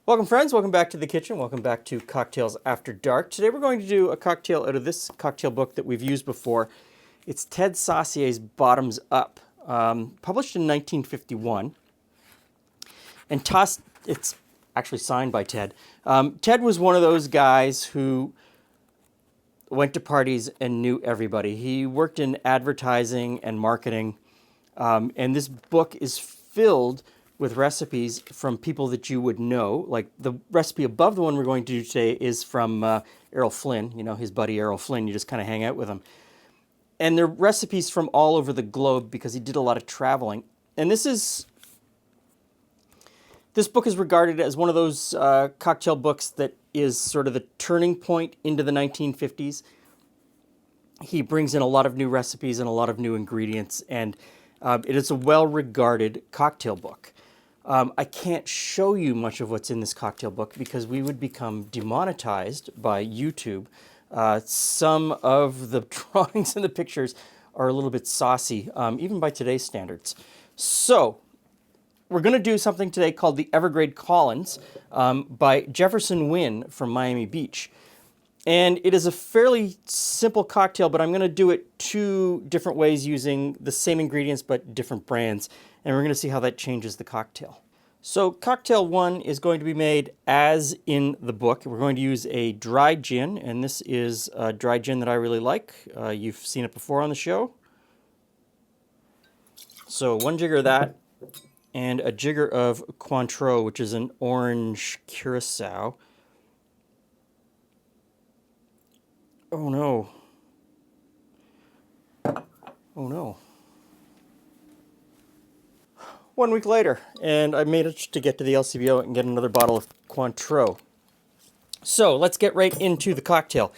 Welcome friends, welcome back to the kitchen, welcome back to Cocktails After Dark. Today we're going to do a cocktail out of this cocktail book that we've used before. It's Ted Saucier's Bottoms Up, published in 1951. And it's actually signed by Ted. Ted was one of those guys who went to parties and knew everybody. He worked in advertising and marketing, and this book is filled with recipes from people that you would know. Like the recipe above the one we're going to do today is from Errol Flynn, you know, his buddy Errol Flynn. You just kind of hang out with him. And they're recipes from all over the globe because he did a lot of traveling. And this book is regarded as one of those cocktail books that is sort of the turning point into the 1950s. He brings in a lot of new recipes and a lot of new ingredients, and it is a well-regarded cocktail book. I can't show you much of what's in this cocktail book because we would become demonetized by YouTube. Some of the drawings and the pictures are a little bit saucy, even by today's standards. So, we're going to do something today called the Everglades Collins by Jefferson Wynne from Miami Beach. And it is a fairly simple cocktail, but I'm going to do it two different ways using the same ingredients but different brands. And we're going to see how that changes the cocktail. So cocktail one is going to be made as in the book. We're going to use a dry gin, and this is a dry gin that I really like. You've seen it before on the show. So one jigger of that, and a jigger of Cointreau, which is an orange curacao. Oh no. Oh no. 1 week later, and I managed to get to the LCBO and get another bottle of Cointreau. So let's get right into the cocktail.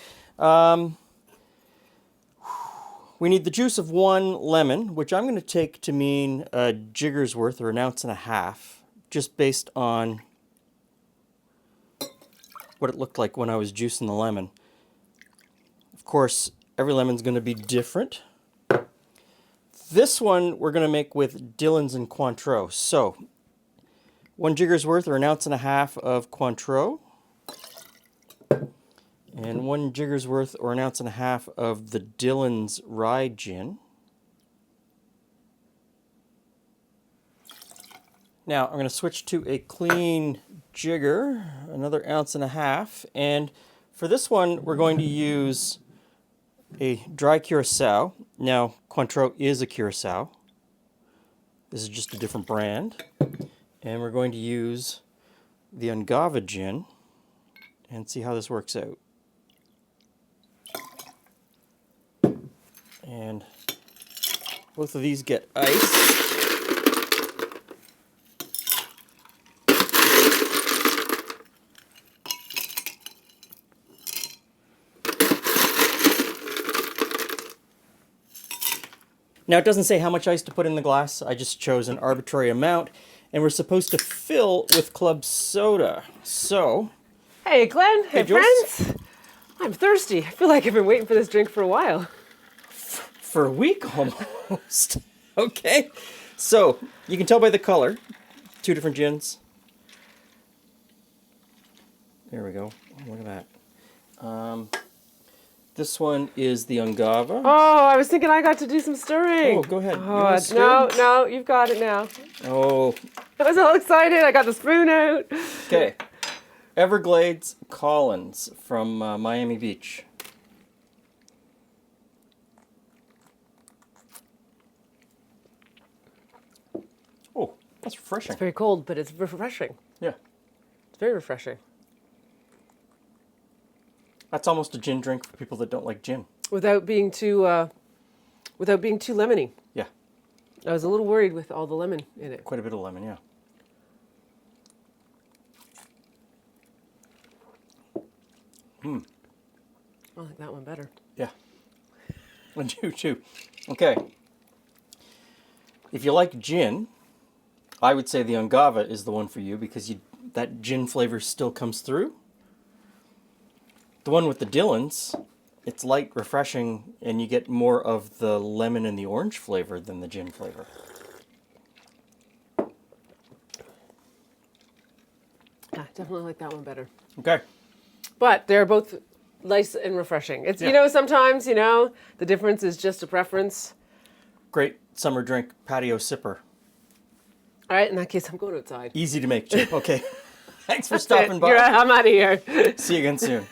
We need the juice of 1 lemon, which I'm going to take to mean a jigger's worth, or 1.5 ounces, just based on what it looked like when I was juicing the lemon. Of course, every lemon's going to be different. This one we're going to make with Dillon's and Cointreau. So, 1 jigger's worth, or 1.5 ounces of Cointreau. And 1 jigger's worth, or 1.5 ounces of the Dillon's rye gin. Now I'm going to switch to a clean jigger, another 1.5 ounces. And for this one, we're going to use a dry curacao. Now, Cointreau is a curacao. This is just a different brand. And we're going to use the Ungava gin and see how this works out. And both of these get ice. Now it doesn't say how much ice to put in the glass. I just chose an arbitrary amount, and we're supposed to fill with club soda. So, hey Glenn, hey Jules. friends. I'm thirsty. I feel like I've been waiting for this drink for a while. For a week almost. Okay. So, you can tell by the color. 2 different gins. There we go. Look at that. This one is the Ungava. Oh, I was thinking I got to do some stirring. Oh, go ahead. Oh, no, you've got it now. Oh. I was all excited. I got the spoon out. Okay. Everglades Collins from Miami Beach. Oh, that's refreshing. It's very cold, but it's refreshing. Yeah. It's very refreshing. That's almost a gin drink for people that don't like gin. Without being too lemony. Yeah. I was a little worried with all the lemon in it. Quite a bit of lemon, yeah. I like that one better. Yeah. I do too. Okay. If you like gin, I would say the Ungava is the one for you because that gin flavor still comes through. The one with the Dillon's, it's light, refreshing, and you get more of the lemon and the orange flavor than the gin flavor. Yeah, definitely like that one better. Okay. But they're both nice and refreshing. It's, sometimes, the difference is just a preference. Great summer drink, patio sipper. All right, in that case, I'm going outside. Easy to make, Chip. Okay. Thanks for stopping by. I'm out of here. See you again soon.